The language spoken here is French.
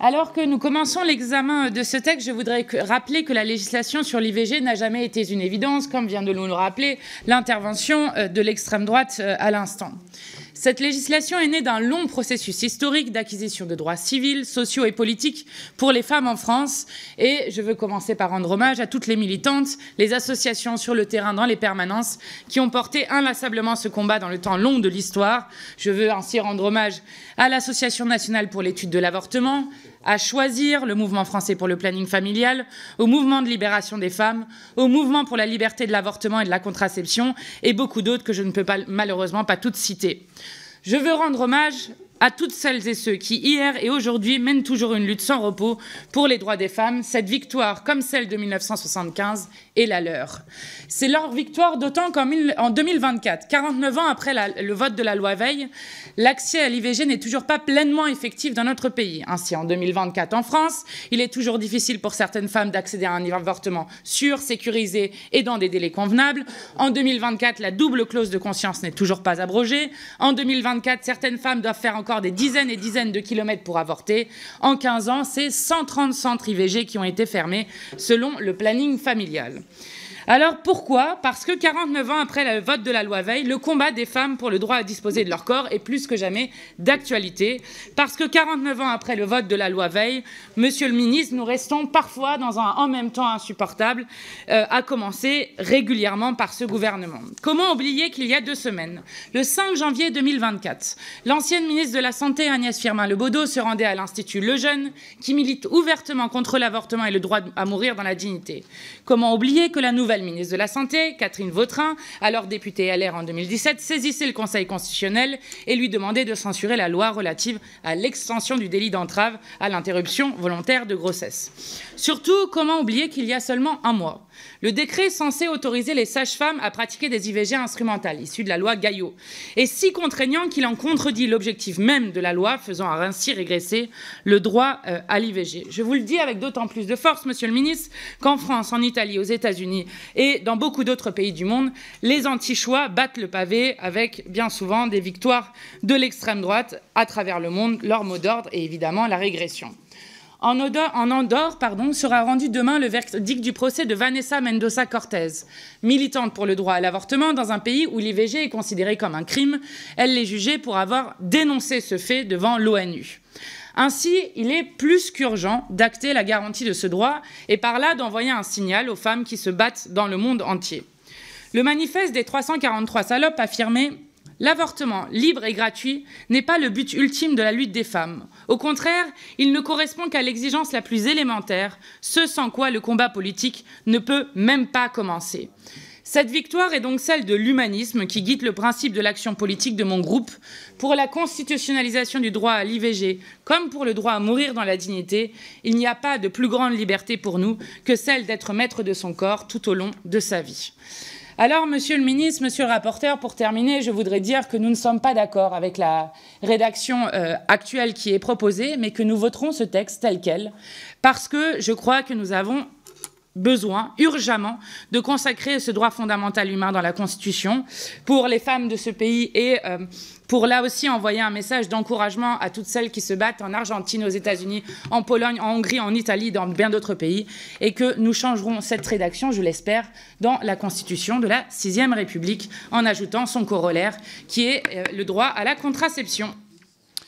Alors que nous commençons l'examen de ce texte, je voudrais rappeler que la législation sur l'IVG n'a jamais été une évidence, comme vient de nous le rappeler l'intervention de l'extrême droite à l'instant. Cette législation est née d'un long processus historique d'acquisition de droits civils, sociaux et politiques pour les femmes en France. Et je veux commencer par rendre hommage à toutes les militantes, les associations sur le terrain dans les permanences qui ont porté inlassablement ce combat dans le temps long de l'histoire. Je veux ainsi rendre hommage à l'Association nationale pour l'étude de l'avortement, à Choisir, le mouvement français pour le planning familial, au mouvement de libération des femmes, au mouvement pour la liberté de l'avortement et de la contraception, et beaucoup d'autres que je ne peux malheureusement pas toutes citer. Je veux rendre hommage à toutes celles et ceux qui, hier et aujourd'hui, mènent toujours une lutte sans repos pour les droits des femmes. Cette victoire, comme celle de 1975, est la leur. C'est leur victoire d'autant qu'en 2024, 49 ans après le vote de la loi Veil, l'accès à l'IVG n'est toujours pas pleinement effectif dans notre pays. Ainsi, en 2024, en France, il est toujours difficile pour certaines femmes d'accéder à un avortement sûr, sécurisé et dans des délais convenables. En 2024, la double clause de conscience n'est toujours pas abrogée. En 2024, certaines femmes doivent faire encore des dizaines et dizaines de kilomètres pour avorter. En 15 ans, c'est 130 centres IVG qui ont été fermés selon le planning familial. Alors pourquoi? Parce que 49 ans après le vote de la loi Veil, le combat des femmes pour le droit à disposer de leur corps est plus que jamais d'actualité. Parce que 49 ans après le vote de la loi Veil, Monsieur le ministre, nous restons parfois dans un en même temps insupportable, à commencer régulièrement par ce gouvernement. Comment oublier qu'il y a 2 semaines, le 5 janvier 2024, l'ancienne ministre de la Santé Agnès Firmin-Lebaudot se rendait à l'Institut Lejeune, qui milite ouvertement contre l'avortement et le droit à mourir dans la dignité. Comment oublier que la nouvelle ministre de la Santé, Catherine Vautrin, alors députée LR en 2017, saisissait le Conseil constitutionnel et lui demandait de censurer la loi relative à l'extension du délit d'entrave à l'interruption volontaire de grossesse. Surtout, comment oublier qu'il y a seulement un mois, le décret censé autoriser les sages-femmes à pratiquer des IVG instrumentales, issues de la loi Gaillot, est si contraignant qu'il en contredit l'objectif même de la loi, faisant ainsi régresser le droit à l'IVG. Je vous le dis avec d'autant plus de force, Monsieur le ministre, qu'en France, en Italie, aux États-Unis et dans beaucoup d'autres pays du monde, les anti-choix battent le pavé avec bien souvent des victoires de l'extrême droite à travers le monde. Leur mot d'ordre est évidemment la régression. En Andorre, sera rendu demain le verdict du procès de Vanessa Mendoza Cortez, militante pour le droit à l'avortement dans un pays où l'IVG est considéré comme un crime. Elle l'est jugée pour avoir dénoncé ce fait devant l'ONU. Ainsi, il est plus qu'urgent d'acter la garantie de ce droit et par là d'envoyer un signal aux femmes qui se battent dans le monde entier. Le manifeste des 343 salopes affirmait « L'avortement libre et gratuit n'est pas le but ultime de la lutte des femmes. Au contraire, il ne correspond qu'à l'exigence la plus élémentaire, ce sans quoi le combat politique ne peut même pas commencer. » Cette victoire est donc celle de l'humanisme qui guide le principe de l'action politique de mon groupe pour la constitutionnalisation du droit à l'IVG, comme pour le droit à mourir dans la dignité. Il n'y a pas de plus grande liberté pour nous que celle d'être maître de son corps tout au long de sa vie. Alors, Monsieur le ministre, Monsieur le rapporteur, pour terminer, je voudrais dire que nous ne sommes pas d'accord avec la rédaction actuelle qui est proposée, mais que nous voterons ce texte tel quel, parce que je crois que nous avons besoin, urgemment, de consacrer ce droit fondamental humain dans la Constitution pour les femmes de ce pays et pour là aussi envoyer un message d'encouragement à toutes celles qui se battent en Argentine, aux États-Unis, en Pologne, en Hongrie, en Italie, dans bien d'autres pays, et que nous changerons cette rédaction, je l'espère, dans la Constitution de la 6e République, en ajoutant son corollaire, qui est le droit à la contraception.